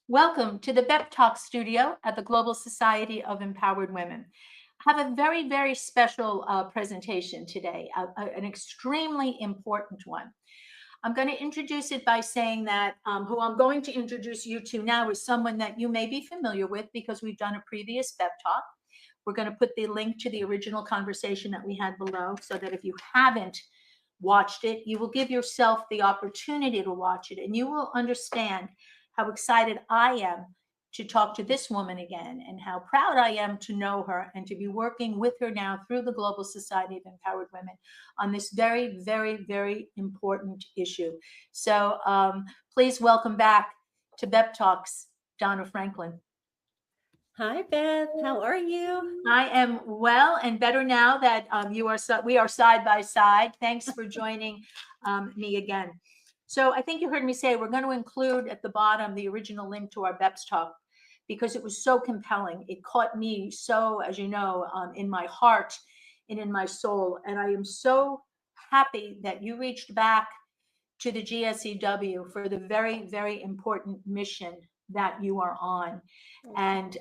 Welcome to the B.E.P Talk studio at the Global Society of Empowered Women. I have a very, very special presentation today, an extremely important one. I'm going to introduce it by saying that who I'm going to introduce you to now is someone that you may be familiar with because we've done a previous B.E.P Talk. We're going to put the link to the original conversation that we had below so that if you haven't watched it, you will give yourself the opportunity to watch it and you will understand how excited I am to talk to this woman again and how proud I am to know her and to be working with her now through the Global Society of Empowered Women on this very, very, very important issue. So please welcome back to B.E.P Talks, Donna Franklin. Hi, Beth. How are you? I am well and better now that we are side by side. Thanks for joining me again. So I think you heard me say we're going to include at the bottom the original link to our BEPS talk because it was so compelling. It caught me so, as you know, in my heart and in my soul. And I am so happy that you reached back to the GSEW for the very, very important mission that you are on. And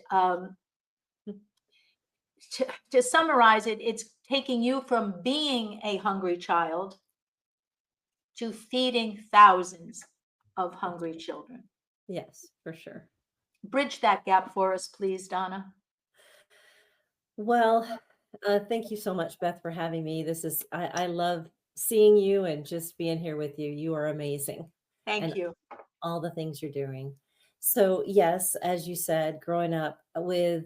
to summarize it, it's taking you from being a hungry child to feeding thousands of hungry children. Yes, for sure. Bridge that gap for us, please, Donna. Well, thank you so much, Beth, for having me. I love seeing you and just being here with you. You are amazing. Thank you. All the things you're doing. So yes, as you said, growing up with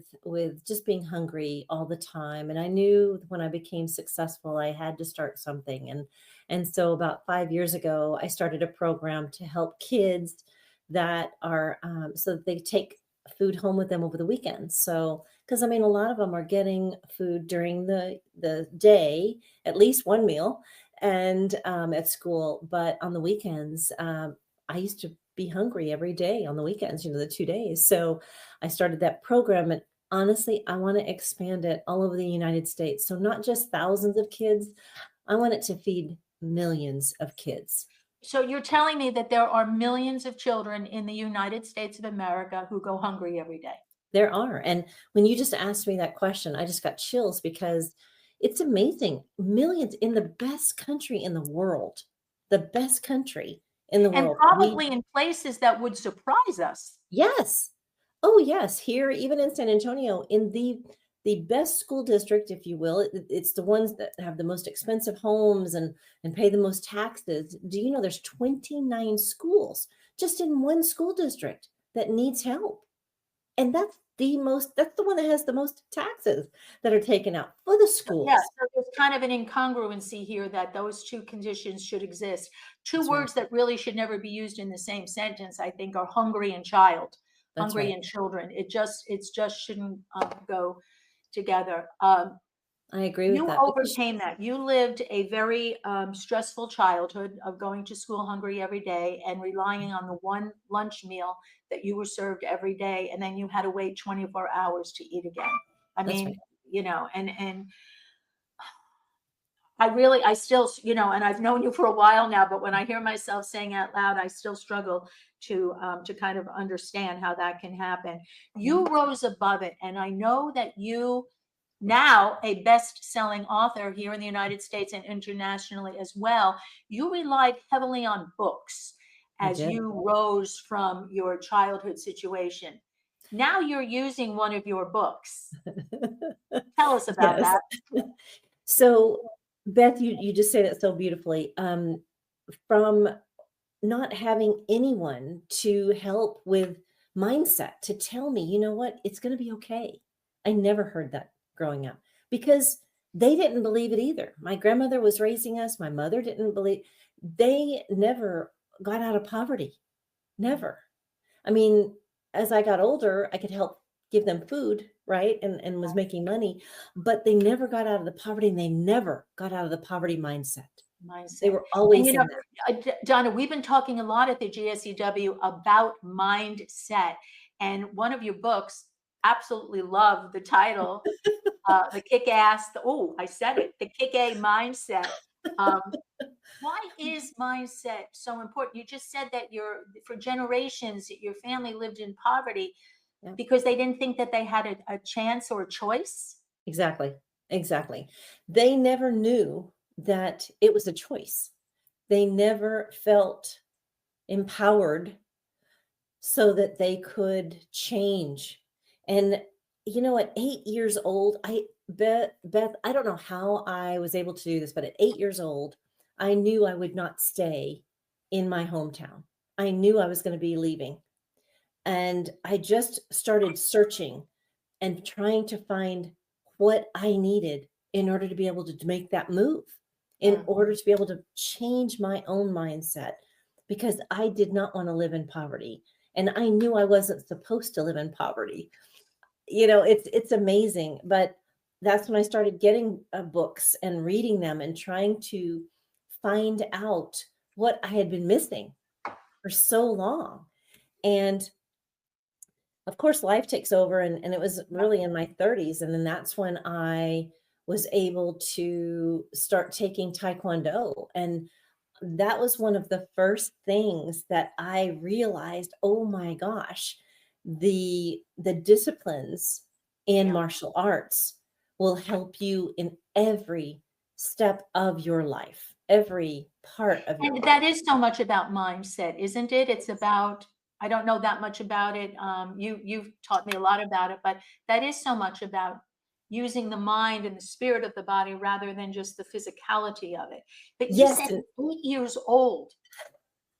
just being hungry all the time, and I knew when I became successful, I had to start something, and so about 5 years ago, I started a program to help kids that are so that they take food home with them over the weekend. So because I mean, a lot of them are getting food during the day, at least one meal, and at school, but on the weekends. I used to be hungry every day on the weekends, the 2 days. So I started that program. And honestly, I want to expand it all over the United States. So not just thousands of kids, I want it to feed millions of kids. So you're telling me that there are millions of children in the United States of America who go hungry every day. There are. And when you just asked me that question, I just got chills because it's amazing. Millions in the best country in the world, the best country in the And world. probably in places that would surprise us. Yes. Oh, yes. Here, even in San Antonio, in the best school district, if you will, it's the ones that have the most expensive homes and pay the most taxes. Do you know there's 29 schools just in one school district that needs help? And that's the one that has the most taxes that are taken out for the schools. Yeah, so there's kind of an incongruency here that those two conditions should exist. Two That's words right. that really should never be used in the same sentence, I think, are hungry and child, That's hungry right. and children. It just shouldn't go together. I agree with You that. overcame that. You lived a very stressful childhood of going to school hungry every day and relying on the one lunch meal that you were served every day, and then you had to wait 24 hours to eat again. I That's mean, right. and I still, and I've known you for a while now, but when I hear myself saying out loud, I still struggle to kind of understand how that can happen. You rose above it, and I know that you now a best-selling author here in the United States and internationally as well. You relied heavily on books I as did. you rose from your childhood situation. Now you're using one of your books. Tell us about Yes. that. So, Beth, you just say that so beautifully. From not having anyone to help with mindset to tell me, you know what, it's going to be okay. I never heard that growing up because they didn't believe it either. My grandmother was raising us. My mother didn't believe. They never got out of poverty. Never. I mean, as I got older, I could help give them food, right? And was making money, but they never got out of the poverty and they never got out of the poverty mindset. They Mindset. were And always in that. Donna, we've been talking a lot at the GSEW about mindset. And one of your books, absolutely love the title, the kick ass, oh, I said it, the kick A mindset. Um, Why is mindset so important? You just said that for generations, your family lived in poverty Yeah, because they didn't think that they had a chance or a choice. exactly. Exactly. They never knew that it was a choice. They never felt empowered so that they could change. And at 8 years old, Beth, I don't know how I was able to do this, but at 8 years old, I knew I would not stay in my hometown. I knew I was going to be leaving. And I just started searching and trying to find what I needed in order to be able to make that move, in Mm. order to be able to change my own mindset, because I did not want to live in poverty. And I knew I wasn't supposed to live in poverty. It's amazing. But that's when I started getting books and reading them and trying to find out what I had been missing for so long. And of course, life takes over, and it was Yeah. really in my 30s. And then that's when I was able to start taking Taekwondo. And that was one of the first things that I realized, oh my gosh, the disciplines in Yeah. martial arts will help you in every step of your life, every part of your And life. that is so much about mindset, isn't it? It's about, I don't know that much about it. You've taught me a lot about it, but that is so much about using the mind and the spirit of the body rather than just the physicality of it. But you Yes, said and 8 years old,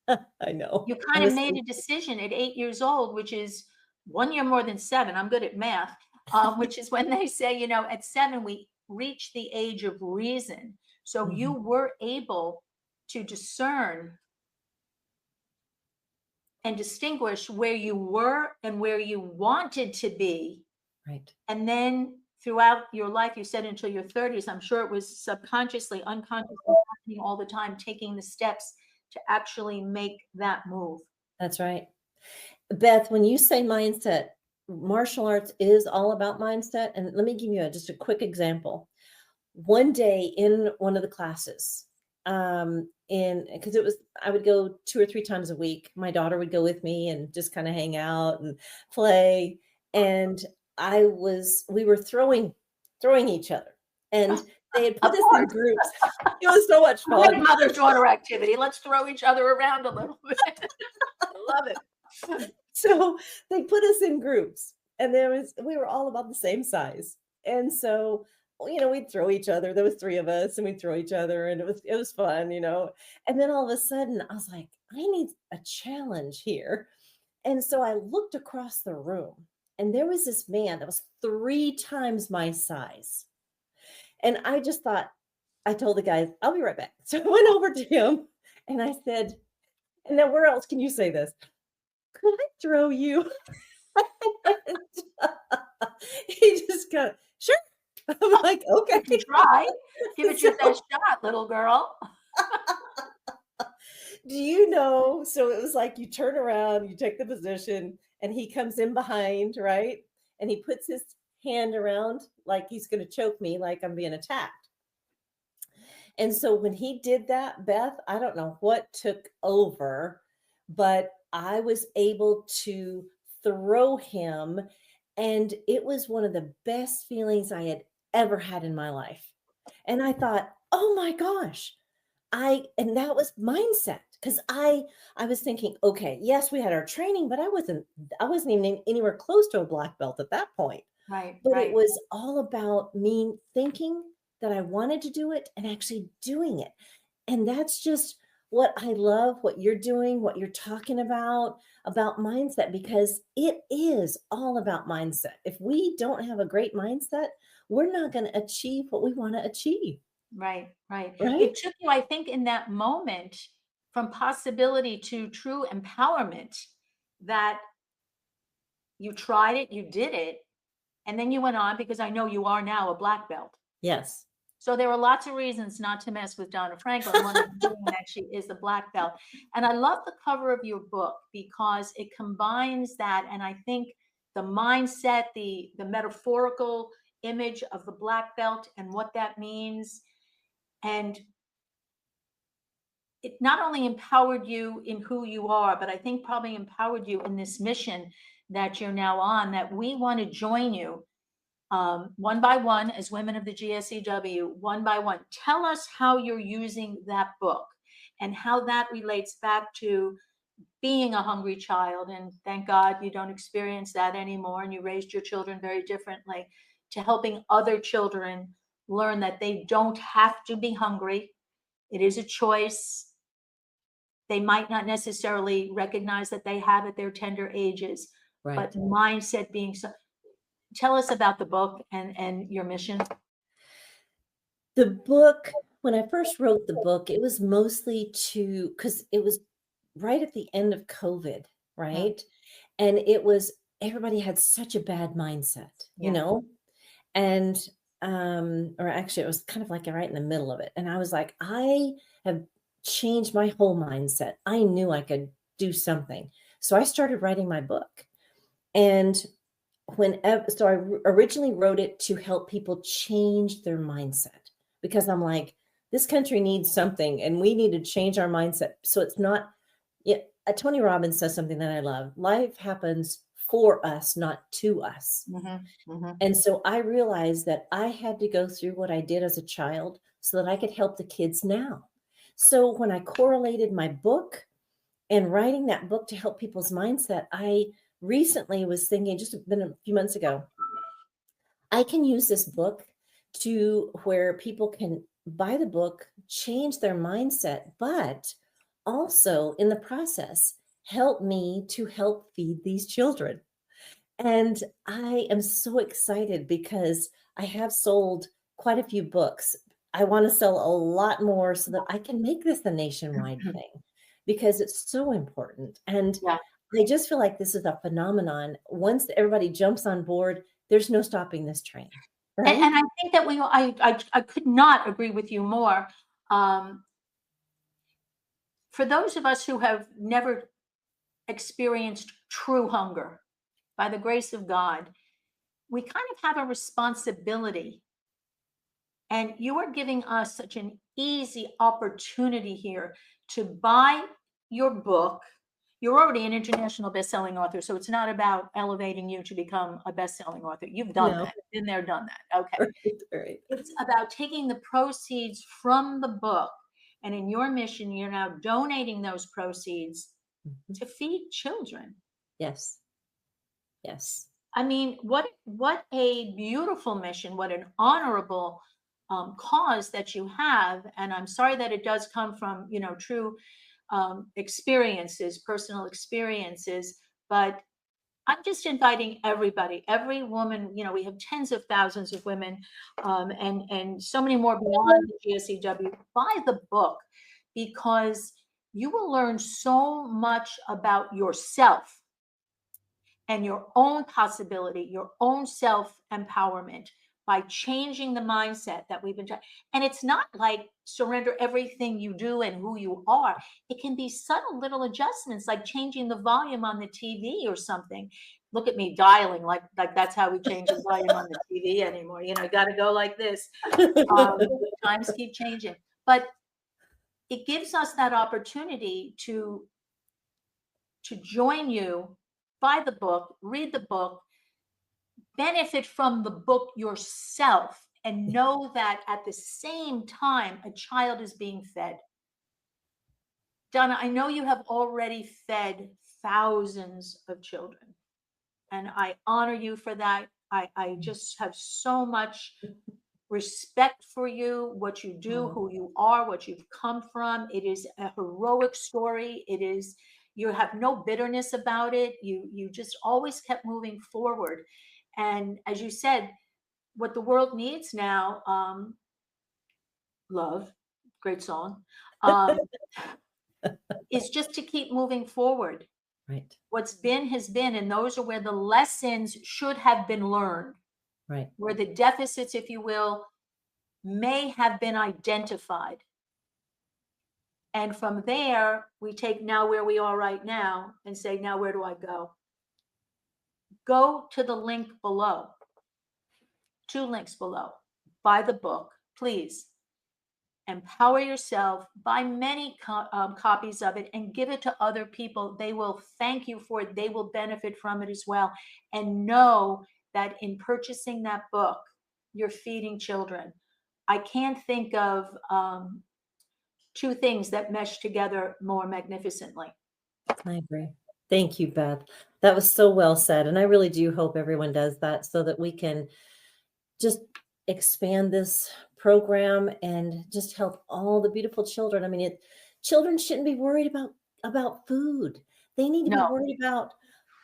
I know. you I kind of was made a decision at 8 years old, which is 1 year more than seven. I'm good at math, which is when they say, at seven, we reach the age of reason. So you Mhm. were able to discern and distinguish where you were and where you wanted to be. Right. And then throughout your life, you said until your 30s, I'm sure it was subconsciously, unconsciously happening all the time, taking the steps to actually make that move. That's right. Beth, when you say mindset, martial arts is all about mindset. And let me give you just a quick example. One day in one of the classes, in because I would go 2 or 3 times a week. My daughter would go with me and just kind of hang out and play. And we were throwing each other. And they had Of put us in course, groups. It was so much great fun. mother-daughter activity. Let's throw each other around a little bit. I love it. So they put us in groups, and we were all about the same size. And so, we'd throw each other. There was three of us, and we'd throw each other, and it was fun. And then all of a sudden, I was like, I need a challenge here. And so I looked across the room, and there was this man that was 3 times my size. And I just thought, I told the guys, I'll be right back. So I went over to him, and I said, and now where else can you say this? Could I throw you? And he just got, sure. I'm like, okay. You can try. Give it your So best shot, little girl. do you know? So it was like you turn around, you take the position, and he comes in behind, right? And he puts his hand around like he's going to choke me, like I'm being attacked. And so when he did that, Beth, I don't know what took over, but I was able to throw him. And it was one of the best feelings I had ever had in my life. And I thought, oh my gosh, and that was mindset. Because I was thinking, okay, yes, we had our training, but I wasn't even anywhere close to a black belt at that point. Right, But it right. was all about me thinking that I wanted to do it and actually doing it. And that's just what I love, what you're doing, what you're talking about mindset, because it is all about mindset. If we don't have a great mindset, we're not going to achieve what we want to achieve, Right, right. right? It took you, I think, in that moment from possibility to true empowerment that you tried it, you did it, and then you went on because I know you are now a black belt. Yes. So there are lots of reasons not to mess with Donna Franklin, one of them being that she is a black belt. And I love the cover of your book because it combines that, and I think the mindset, the metaphorical image of the black belt and what that means. And it not only empowered you in who you are, but I think probably empowered you in this mission that you're now on, that we want to join you one by one as women of the GSEW, one by one. Tell us how you're using that book and how that relates back to being a hungry child. And thank God you don't experience that anymore. And you raised your children very differently, to helping other children learn that they don't have to be hungry. It is a choice. They might not necessarily recognize that they have at their tender ages, Right. but mindset being so. Tell us about the book and your mission. The book, when I first wrote the book, it was mostly because it was right at the end of COVID, right? And it was, everybody had such a bad mindset, you Yeah. know? And, or actually, it was kind of like right in the middle of it. And I was like, I have changed my whole mindset. I knew I could do something. So I started writing my book. And so I originally wrote it to help people change their mindset, because I'm like, this country needs something and we need to change our mindset. So it's not, yeah, Tony Robbins says something that I love. Life happens for us, not to us. And so I realized that I had to go through what I did as a child so that I could help the kids now. So when I correlated my book and writing that book to help people's mindset, I recently was thinking, just been a few months ago, I can use this book to where people can buy the book, change their mindset, but also in the process, help me to help feed these children. And I am so excited because I have sold quite a few books. I want to sell a lot more so that I can make this a nationwide thing, because it's so important. And Yeah. I just feel like this is a phenomenon. Once everybody jumps on board, there's no stopping this train, right? And I think that I could not agree with you more. For those of us who have never experienced true hunger, by the grace of God, we kind of have a responsibility. And you are giving us such an easy opportunity here to buy your book. You're already an international best-selling author, so it's not about elevating you to become a best-selling author. You've done No. that. Been there, done that. Okay. Right. It's about taking the proceeds from the book, and in your mission, you're now donating those proceeds to feed children. Yes. Yes. I mean, what a beautiful mission, what an honorable cause that you have. And I'm sorry that it does come from, true experiences, personal experiences. But I'm just inviting everybody, every woman. We have tens of thousands of women, and so many more beyond the GSEW. Buy the book, because you will learn so much about yourself and your own possibility, your own self empowerment, by changing the mindset that we've been trying. And it's not like surrender everything you do and who you are. It can be subtle little adjustments, like changing the volume on the TV or something. Look at me dialing like that's how we change the volume on the TV anymore. Got to go like this. Times keep changing, but it gives us that opportunity to join you, buy the book, read the book, benefit from the book yourself, and know that at the same time a child is being fed. Donna, I know you have already fed thousands of children, and I honor you for that. I just have so much respect for you, what you do, who you are, what you've come from. It is a heroic story. You have no bitterness about it. You just always kept moving forward. And as you said, what the world needs now, love, great song, is just to keep moving forward. Right. What's been has been, and those are where the lessons should have been learned. Right. Where the deficits, if you will, may have been identified. And from there, we take now where we are right now and say, now where do I go? Go to the link below. 2 links below. Buy the book, please. empower yourself, buy many copies of it, and give it to other people. They will thank you for it. They will benefit from it as well. And know that in purchasing that book, you're feeding children. I can't think of two things that mesh together more magnificently. I agree. Thank you, Beth. That was so well said. And I really do hope everyone does that so that we can just expand this program and just help all the beautiful children. I mean, children shouldn't be worried about food. They need to be No, worried about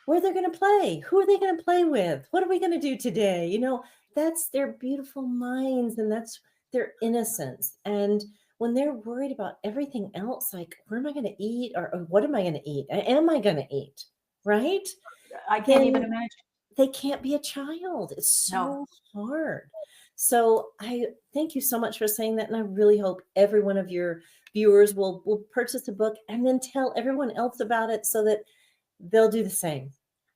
where they're going to play. Who are they going to play with? What are we going to do today? That's their beautiful minds and that's their innocence. And when they're worried about everything else, like where am I going to eat or what am I going to eat? Am I going to eat? Right? I can't even Then imagine. they can't be a child. It's No, so hard. So I thank you so much for saying that. And I really hope every one of your viewers will purchase a book and then tell everyone else about it so that they'll do the same.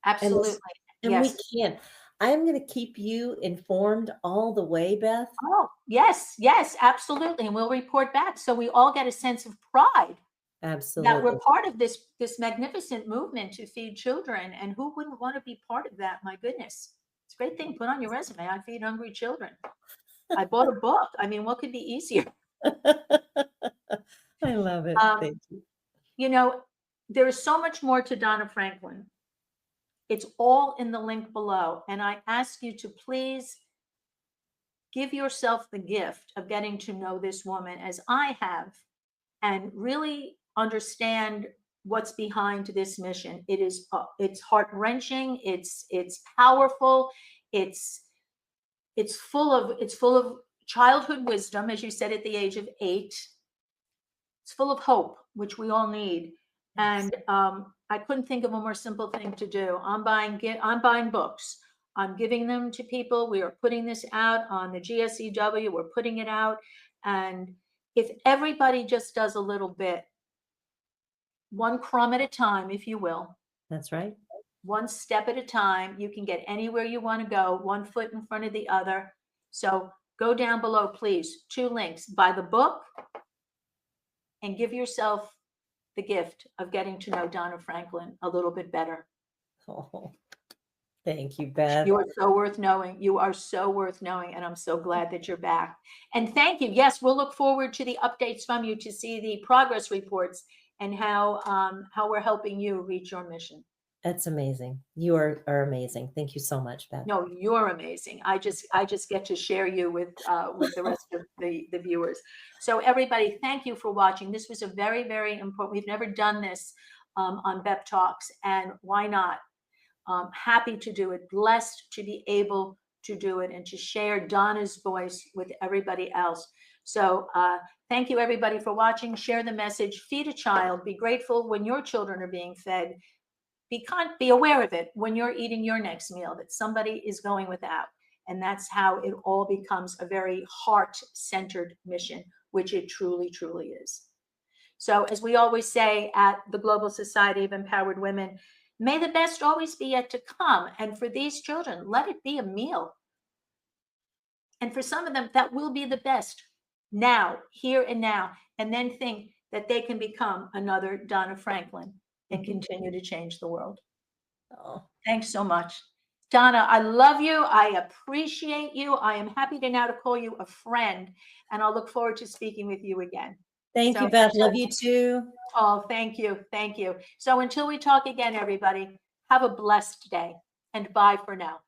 And absolutely. we Yes. can't. I'm going to keep you informed all the way, Beth. Oh, yes, yes, absolutely. And we'll report back so we all get a sense of pride that we're Absolutely. part of this magnificent movement to feed children. And who wouldn't want to be part of that? My goodness. It's a great thing. Put on your resume. I feed hungry children. I bought a book. I mean, what could be easier? I love it. Um, Thank you. you know, there is so much more to Donna Franklin. It's all in the link below. And I ask you to please give yourself the gift of getting to know this woman as I have and really understand what's behind this mission. It's heart-wrenching, it's powerful, it's full of childhood wisdom, as you said, at the age of 8. It's full of hope, which we all need. Yes. And I couldn't think of a more simple thing to do. I'm buying books. I'm giving them to people. We are putting this out on the GSEW. We're putting it out. And if everybody just does a little bit, one crumb at a time, if you will, That's right. one step at a time, you can get anywhere you want to go, one foot in front of the other. So go down below, please. 2 links. Buy the book and give yourself the gift of getting to know Donna Franklin a little bit better. Oh, thank you, Beth. You are so worth knowing. You are so worth knowing. And I'm so glad that you're back. And thank you. Yes, we'll look forward to the updates from you to see the progress reports and how we're helping you reach your mission. That's amazing. You are amazing. Thank you so much, Beth. No, you're amazing. I just get to share you with the rest of the viewers. So everybody, thank you for watching. This was a very, very important. We've never done this on B.E.P Talks, and why not? Happy to do it. Blessed to be able to do it and to share Donna's voice with everybody else. So thank you, everybody, for watching. Share the message. Feed a child. Be grateful when your children are being fed. Be aware of it when you're eating your next meal, that somebody is going without. And that's how it all becomes a very heart-centered mission, which it truly, truly is. So as we always say at the Global Society of Empowered Women, may the best always be yet to come. And for these children, let it be a meal. And for some of them, that will be the best now, here and now. And then think that they can become another Donna Franklin and continue to change the world. Oh, Thanks so much. Donna, I love you. I appreciate you. I am happy to now to call you a friend, and I'll look forward to speaking with you again. thank you, Beth. Love you too. Oh, thank you. Thank you. So until we talk again, everybody, have a blessed day and bye for now.